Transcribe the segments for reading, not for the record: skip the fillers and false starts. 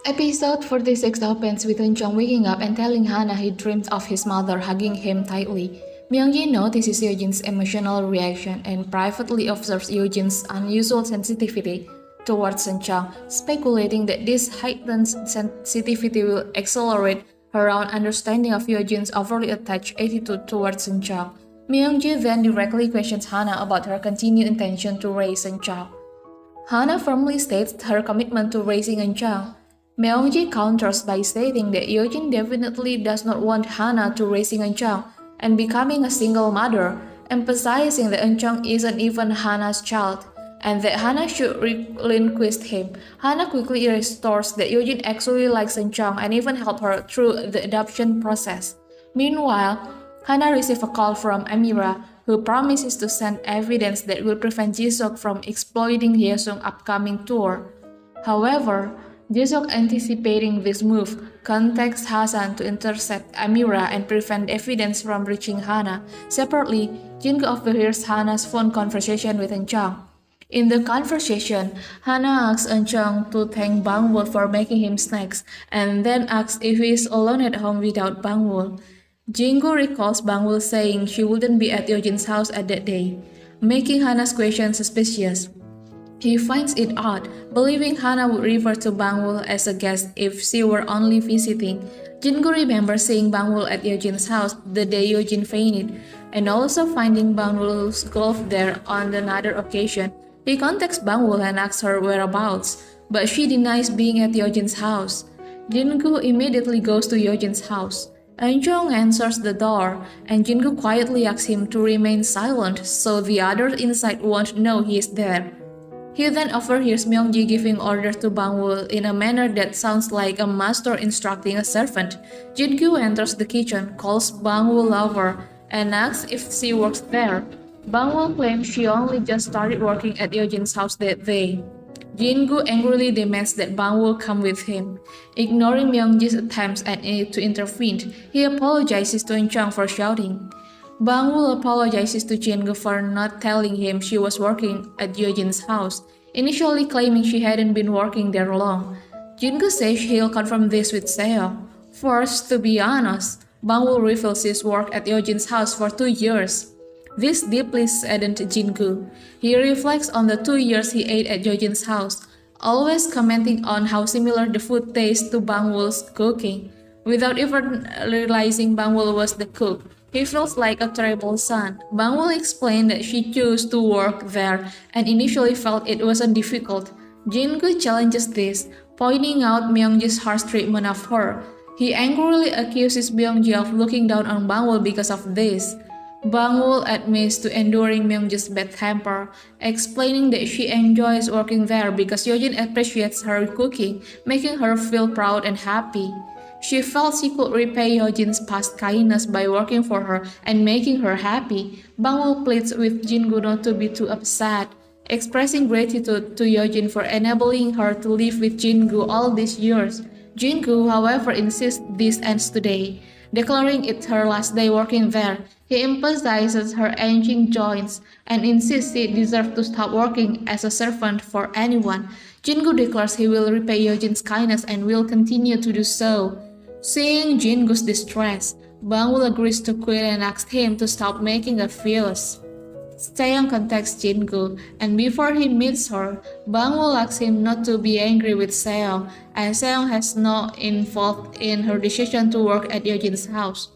Episode 46 opens with Eunjung waking up and telling Hana he dreams of his mother hugging him tightly. Myung-ji notices Yeojin's emotional reaction and privately observes Yeojin's unusual sensitivity towards Eunjung, speculating that this heightened sensitivity will accelerate her own understanding of Yeojin's overly attached attitude towards Eunjung. Myung-ji then directly questions Hana about her continued intention to raise Eunjung. Hana firmly states her commitment to raising Eunjung. Myung-ji counters by stating that Yeojin definitely does not want Hana to raising Eunjung and becoming a single mother, emphasizing that Eunjung isn't even Hana's child, and that Hana should relinquish him. Hana quickly restores that Yeojin actually likes Eunjung and even helped her through the adoption process. Meanwhile, Hana receives a call from Amira, who promises to send evidence that will prevent Jisuk from exploiting Hyeosung's upcoming tour. However, Jisuk, anticipating this move, contacts Hasan to intercept Amira and prevent evidence from reaching Hana. Separately, Jingu overhears Hana's phone conversation with Eunjung. In the conversation, Hana asks Eunjung to thank Bangwoo for making him snacks and then asks if he is alone at home without Bangwoo. Jingu recalls Bangwoo saying she wouldn't be at Yeojin's house at that day, making Hana's question suspicious. He finds it odd, believing Hana would refer to Bangwoo as a guest if she were only visiting. Jingu remembers seeing Bangwoo at Yeojin's house the day Yeojin fainted, and also finding Bangwoo's glove there on another occasion. He contacts Bangwoo and asks her whereabouts, but she denies being at Yeojin's house. Jingu immediately goes to Yeojin's house. Eunjung answers the door, and Jingu quietly asks him to remain silent so the others inside won't know he is there. He then overhears Myung-ji giving orders to Bangwoo in a manner that sounds like a master instructing a servant. Jingu enters the kitchen, calls Bangwoo lover, and asks if she works there. Bangwoo claims she only just started working at Yeojin's house that day. Jingu angrily demands that Bangwoo come with him. Ignoring Myung-ji's attempts to intervene, he apologizes to Eunjung for shouting. Bangwoo apologizes to Jingu for not telling him she was working at Yeojin's house, initially claiming she hadn't been working there long. Jingu says he'll confirm this with Seong. First, to be honest, Bangwoo reveals his work at Yeojin's house for 2 years. This deeply saddened Jingu. He reflects on the 2 years he ate at Yeojin's house, always commenting on how similar the food tastes to Bangwoo's cooking. Without even realizing Bangwoo was the cook, he feels like a terrible son. Bangwoo explained that she chose to work there and initially felt it wasn't difficult. Jingu challenges this, pointing out Myung-ji's harsh treatment of her. He angrily accuses Myung-ji of looking down on Bangwoo because of this. Bangwoo admits to enduring Myung-ji's bad temper, explaining that she enjoys working there because Yeojin appreciates her cooking, making her feel proud and happy. She felt she could repay Yeojin's past kindness by working for her and making her happy. Bangwoo pleads with Jingu not to be too upset, expressing gratitude to Yeojin for enabling her to live with Jingu all these years. Jingu, however, insists this ends today, declaring it her last day working there. He emphasizes her aging joints and insists she deserves to stop working as a servant for anyone. Jingu declares he will repay Yeojin's kindness and will continue to do so. Seeing Jingu's distress, Bangwoo agrees to quit and asks him to stop making a fuss. Seong contacts Jingu, and before he meets her, Bangwoo asks him not to be angry with Seong, as Seong has no involved in her decision to work at Yeojin's house.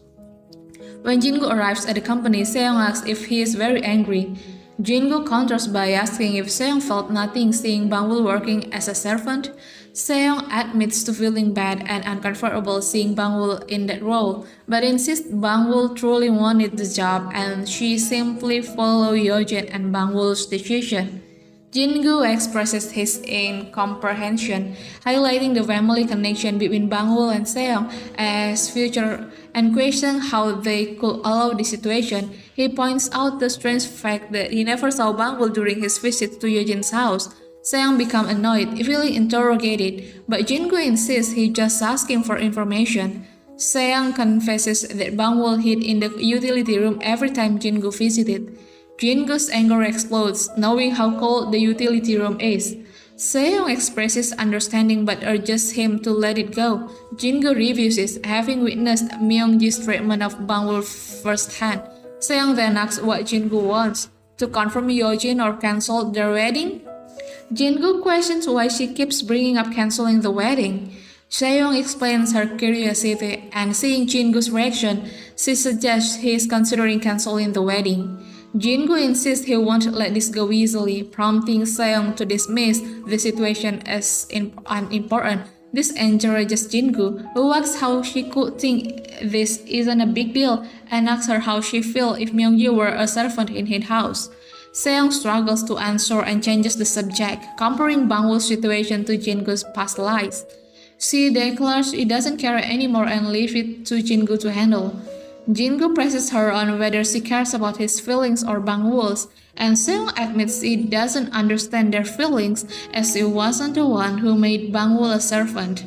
When Jingu arrives at the company, Seong asks if he is very angry. Jingu counters by asking if Seong felt nothing seeing Bangwoo working as a servant. Seong admits to feeling bad and uncomfortable seeing Bangwoo in that role, but insists Bangwoo truly wanted the job and she simply followed Yeojin and Bangwoo's decision. Jingu expresses his incomprehension, highlighting the family connection between Bangwoo and Seong as future and questions how they could allow the situation. He points out the strange fact that he never saw Bangwoo during his visit to Yeojin's house. Seong becomes annoyed, feeling interrogated, but Jingu insists he's just asking for information. Seong confesses that Bangwoo hid in the utility room every time Jingu visited. Jingu's anger explodes, knowing how cold the utility room is. Seong expresses understanding but urges him to let it go. Jingu refuses, having witnessed Myungji's treatment of Bangwoo firsthand. Seong then asks what Jingu wants, to confirm Yeojin or cancel their wedding? Jingu questions why she keeps bringing up canceling the wedding. Seong explains her curiosity, and seeing Jingu's reaction, she suggests he is considering canceling the wedding. Jingu insists he won't let this go easily, prompting Seong to dismiss the situation as unimportant. This encourages Jingu, who asks how she could think this isn't a big deal, and asks her how she feels if Myungji were a servant in his house. Seong struggles to answer and changes the subject, comparing Bangwoo's situation to Jingu's past lives. She declares she doesn't care anymore and leaves it to Jingu to handle. Jingu presses her on whether she cares about his feelings or Bangwoo's, and Seong admits he doesn't understand their feelings as he wasn't the one who made Bangwoo a servant.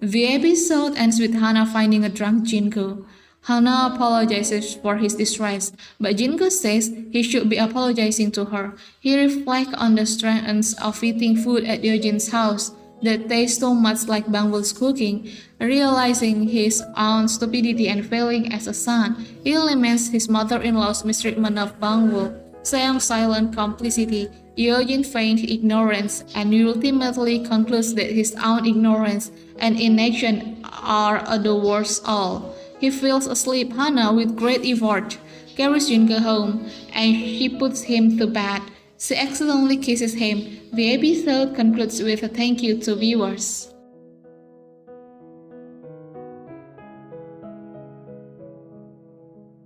The episode ends with Hana finding a drunk Jingu. Hana apologizes for his distress, but Jingu says he should be apologizing to her. He reflects on the strengths of eating food at Yeojin's house that tastes so much like Bangwoo's cooking. Realizing his own stupidity and failing as a son, he laments his mother-in-law's mistreatment of Bangwoo, Seong's silent complicity, Yeojin's feigned ignorance, and ultimately concludes that his own ignorance and inaction are the worst all. He falls asleep. Hana, with great effort, carries Jingu home, and she puts him to bed. She accidentally kisses him. The episode concludes with a thank you to viewers.